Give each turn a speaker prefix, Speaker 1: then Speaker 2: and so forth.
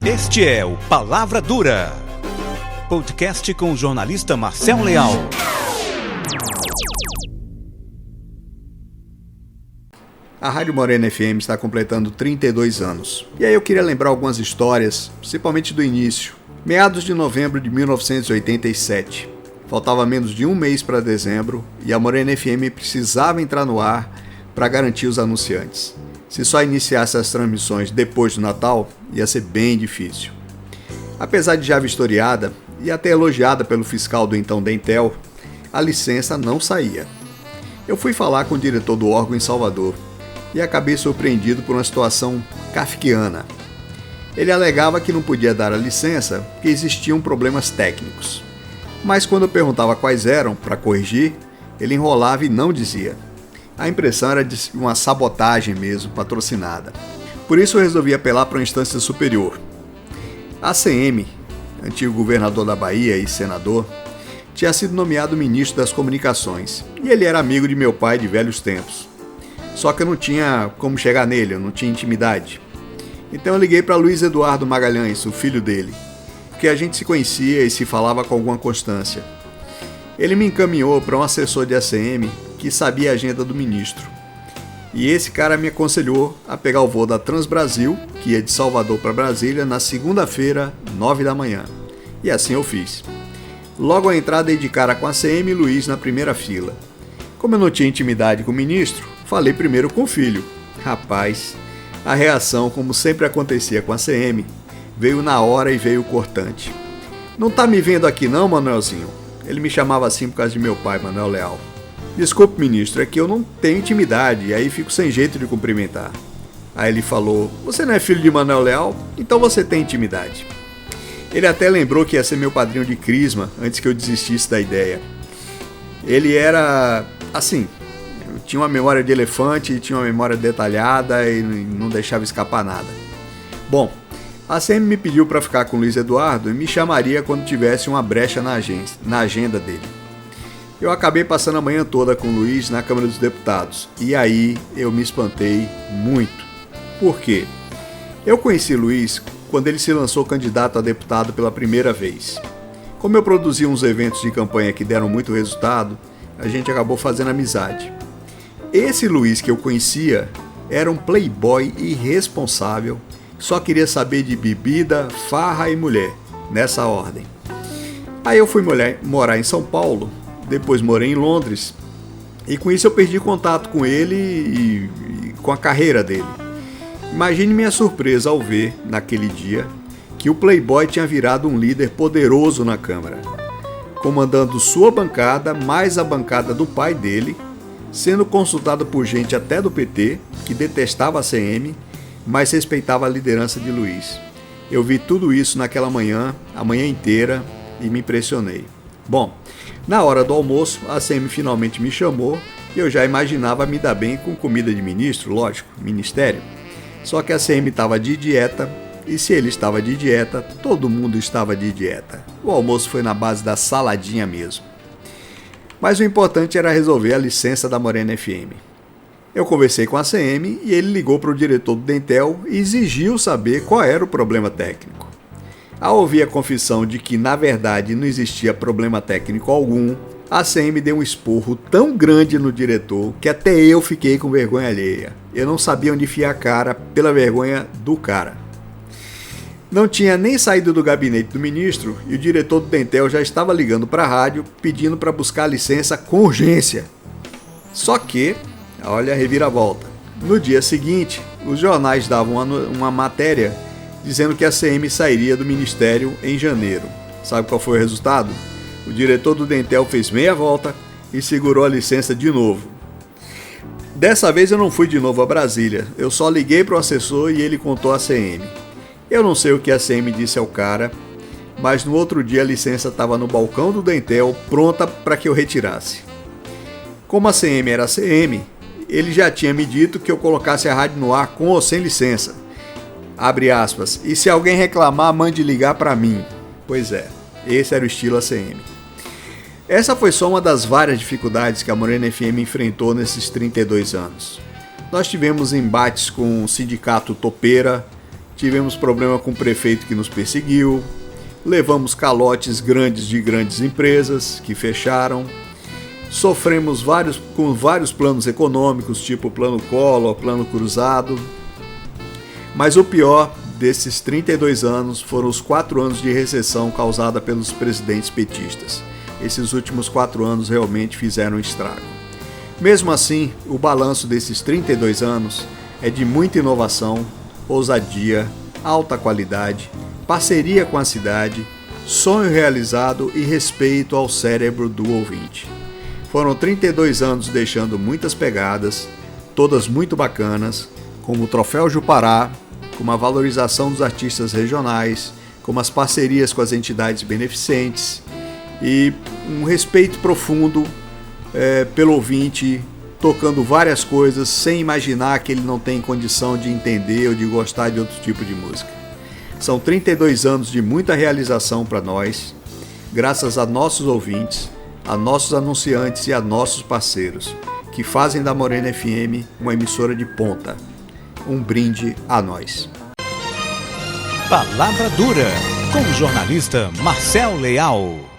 Speaker 1: Este é o Palavra Dura, podcast com o jornalista Marcel Leal.
Speaker 2: A Rádio Morena FM está completando 32 anos. E aí eu queria lembrar algumas histórias, principalmente do início. Meados de novembro de 1987. Faltava menos de um mês para dezembro e a Morena FM precisava entrar no ar para garantir os anunciantes. Se só iniciasse as transmissões depois do Natal, ia ser bem difícil. Apesar de já vistoriada e até elogiada pelo fiscal do então Dentel, a licença não saía. Eu fui falar com o diretor do órgão em Salvador e acabei surpreendido por uma situação kafkiana. Ele alegava que não podia dar a licença porque existiam problemas técnicos. Mas quando eu perguntava quais eram, para corrigir, ele enrolava e não dizia. A impressão era de uma sabotagem mesmo, patrocinada. Por isso eu resolvi apelar para uma instância superior. A ACM, antigo governador da Bahia e senador, tinha sido nomeado ministro das Comunicações e ele era amigo de meu pai de velhos tempos. Só que eu não tinha como chegar nele, eu não tinha intimidade. Então eu liguei para Luiz Eduardo Magalhães, o filho dele, porque a gente se conhecia e se falava com alguma constância. Ele me encaminhou para um assessor de ACM que sabia a agenda do ministro. E esse cara me aconselhou a pegar o voo da Transbrasil, que ia de Salvador para Brasília, na segunda-feira, 9 da manhã. E assim eu fiz. Logo à entrada dei de cara com a ACM e Luiz na primeira fila. Como eu não tinha intimidade com o ministro, falei primeiro com o filho. Rapaz, a reação, como sempre acontecia com a ACM, veio na hora e veio cortante. Não tá me vendo aqui não, Manuelzinho? Ele me chamava assim por causa de meu pai, Manuel Leal. Desculpe, ministro, é que eu não tenho intimidade e aí fico sem jeito de cumprimentar. Aí ele falou, você não é filho de Manuel Leal? Então você tem intimidade. Ele até lembrou que ia ser meu padrinho de crisma antes que eu desistisse da ideia. Ele era, assim, tinha uma memória de elefante, tinha uma memória detalhada e não deixava escapar nada. Bom, a ACM me pediu para ficar com o Luiz Eduardo e me chamaria quando tivesse uma brecha na agenda dele. Eu acabei passando a manhã toda com o Luiz na Câmara dos Deputados e aí eu me espantei muito. Por quê? Eu conheci Luiz quando ele se lançou candidato a deputado pela primeira vez. Como eu produzi uns eventos de campanha que deram muito resultado, a gente acabou fazendo amizade. Esse Luiz que eu conhecia era um playboy irresponsável, só queria saber de bebida, farra e mulher, nessa ordem. Aí eu fui morar em São Paulo, depois morei em Londres, e com isso eu perdi contato com ele e com a carreira dele. Imagine minha surpresa ao ver, naquele dia, que o playboy tinha virado um líder poderoso na Câmara, comandando sua bancada mais a bancada do pai dele, sendo consultado por gente até do PT, que detestava a CM, mas respeitava a liderança de Luiz. Eu vi tudo isso naquela manhã, a manhã inteira, e me impressionei. Bom, na hora do almoço, a ACM finalmente me chamou e eu já imaginava me dar bem com comida de ministro, lógico, ministério. Só que a ACM estava de dieta e se ele estava de dieta, todo mundo estava de dieta. O almoço foi na base da saladinha mesmo. Mas o importante era resolver a licença da Morena FM. Eu conversei com a ACM e ele ligou para o diretor do Dentel e exigiu saber qual era o problema técnico. Ao ouvir a confissão de que, na verdade, não existia problema técnico algum, a ACM deu um esporro tão grande no diretor que até eu fiquei com vergonha alheia. Eu não sabia onde enfiar a cara pela vergonha do cara. Não tinha nem saído do gabinete do ministro e o diretor do Dentel já estava ligando para a rádio pedindo para buscar a licença com urgência. Só que, olha a reviravolta, no dia seguinte, os jornais davam uma matéria dizendo que a ACM sairia do ministério em janeiro. Sabe qual foi o resultado? O diretor do Dentel fez meia volta e segurou a licença de novo. Dessa vez eu não fui de novo a Brasília, eu só liguei para o assessor e ele contou a ACM. Eu não sei o que a ACM disse ao cara, mas no outro dia a licença estava no balcão do Dentel, pronta para que eu retirasse. Como a ACM era ACM, ele já tinha me dito que eu colocasse a rádio no ar com ou sem licença. Abre aspas, e se alguém reclamar, mande ligar para mim. Pois é, esse era o estilo ACM. Essa foi só uma das várias dificuldades que a Morena FM enfrentou nesses 32 anos. Nós tivemos embates com o sindicato Topeira, tivemos problema com o prefeito que nos perseguiu, levamos calotes grandes de grandes empresas que fecharam, sofremos com vários planos econômicos, tipo plano Collor, plano Cruzado, mas o pior desses 32 anos foram os 4 anos de recessão causada pelos presidentes petistas. Esses últimos 4 anos realmente fizeram estrago. Mesmo assim, o balanço desses 32 anos é de muita inovação, ousadia, alta qualidade, parceria com a cidade, sonho realizado e respeito ao cérebro do ouvinte. Foram 32 anos deixando muitas pegadas, todas muito bacanas, como o Troféu Jupará, como a valorização dos artistas regionais, como as parcerias com as entidades beneficentes e um respeito profundo pelo ouvinte, tocando várias coisas sem imaginar que ele não tem condição de entender ou de gostar de outro tipo de música. São 32 anos de muita realização para nós, graças a nossos ouvintes, a nossos anunciantes e a nossos parceiros, que fazem da Morena FM uma emissora de ponta. Um brinde a nós.
Speaker 1: Palavra Dura, com o jornalista Marcel Leal.